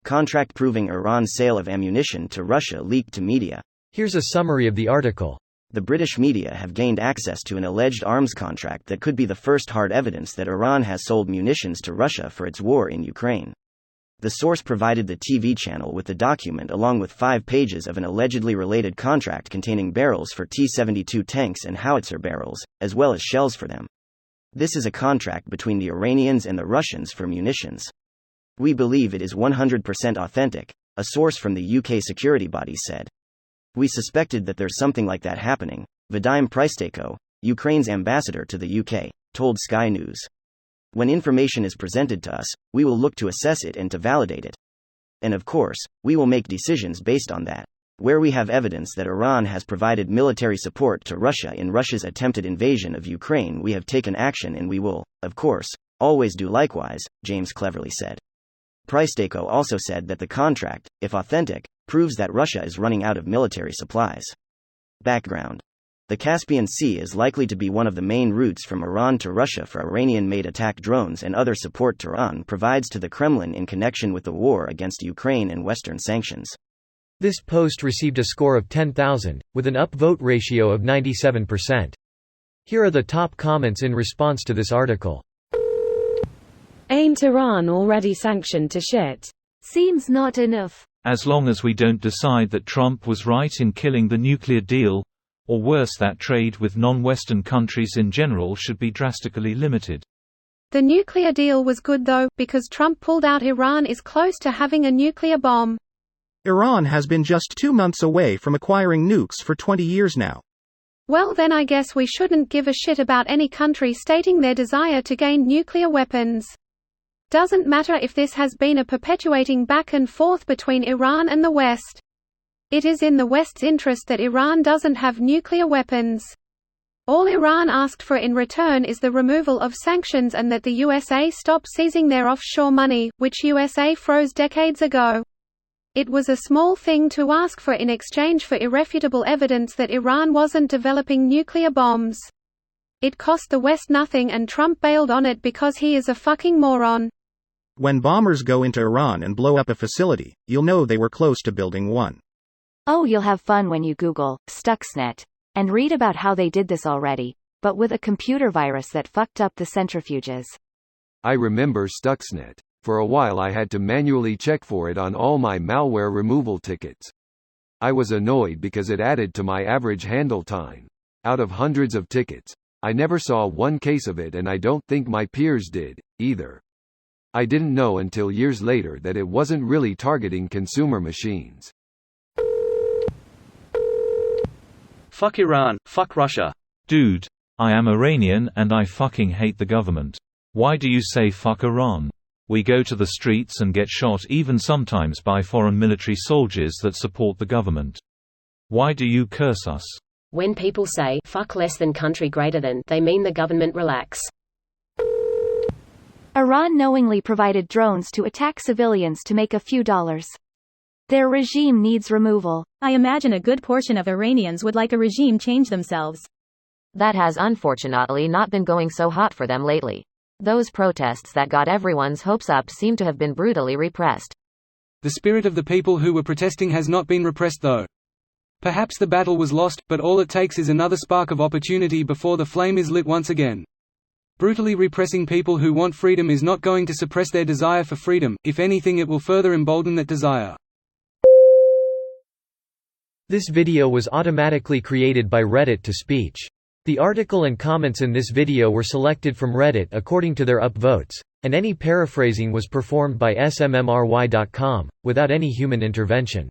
Contract proving Iran's sale of ammunition to Russia leaked to media. Here's a summary of the article. The British media have gained access to an alleged arms contract that could be the first hard evidence that Iran has sold munitions to Russia for its war in Ukraine. The source provided the TV channel with the document along with 5 pages of an allegedly related contract containing barrels for T-72 tanks and howitzer barrels, as well as shells for them. This is a contract between the Iranians and the Russians for munitions. We believe it is 100% authentic, a source from the UK security body said. We suspected that there's something like that happening, Vadim Prystaiko, Ukraine's ambassador to the UK, told Sky News. When information is presented to us, we will look to assess it and to validate it. And of course, we will make decisions based on that. Where we have evidence that Iran has provided military support to Russia in Russia's attempted invasion of Ukraine, we have taken action and we will, of course, always do likewise, James Cleverly said. Prystaiko also said that the contract, if authentic, proves that Russia is running out of military supplies. Background. The Caspian Sea is likely to be one of the main routes from Iran to Russia for Iranian-made attack drones and other support Tehran provides to the Kremlin in connection with the war against Ukraine and Western sanctions. This post received a score of 10,000, with an upvote ratio of 97%. Here are the top comments in response to this article. Ain't Iran already sanctioned to shit? Seems not enough. As long as we don't decide that Trump was right in killing the nuclear deal, or worse, that trade with non-Western countries in general should be drastically limited. The nuclear deal was good though, because Trump pulled out. Iran is close to having a nuclear bomb. Iran has been just 2 months away from acquiring nukes for 20 years now. Well then I guess we shouldn't give a shit about any country stating their desire to gain nuclear weapons. Doesn't matter if this has been a perpetuating back and forth between Iran and the West. It is in the West's interest that Iran doesn't have nuclear weapons. All Iran asked for in return is the removal of sanctions and that the USA stop seizing their offshore money, which USA froze decades ago. It was a small thing to ask for in exchange for irrefutable evidence that Iran wasn't developing nuclear bombs. It cost the West nothing and Trump bailed on it because he is a fucking moron. When bombers go into Iran and blow up a facility, you'll know they were close to building one. Oh, you'll have fun when you Google Stuxnet and read about how they did this already, but with a computer virus that fucked up the centrifuges. I remember Stuxnet. For a while I had to manually check for it on all my malware removal tickets. I was annoyed because it added to my average handle time. Out of hundreds of tickets, I never saw one case of it, and I don't think my peers did, either. I didn't know until years later that it wasn't really targeting consumer machines. Fuck Iran, fuck Russia. Dude, I am Iranian and I fucking hate the government. Why do you say fuck Iran? We go to the streets and get shot even sometimes by foreign military soldiers that support the government. Why do you curse us? When people say, fuck less than country greater than, they mean the government. Relax. Iran knowingly provided drones to attack civilians to make a few dollars. Their regime needs removal. I imagine a good portion of Iranians would like a regime change themselves. That has unfortunately not been going so hot for them lately. Those protests that got everyone's hopes up seem to have been brutally repressed. The spirit of the people who were protesting has not been repressed though. Perhaps the battle was lost, but all it takes is another spark of opportunity before the flame is lit once again. Brutally repressing people who want freedom is not going to suppress their desire for freedom. If anything, it will further embolden that desire. This video was automatically created by Reddit to speech. The article and comments in this video were selected from Reddit according to their upvotes, and any paraphrasing was performed by smmry.com, without any human intervention.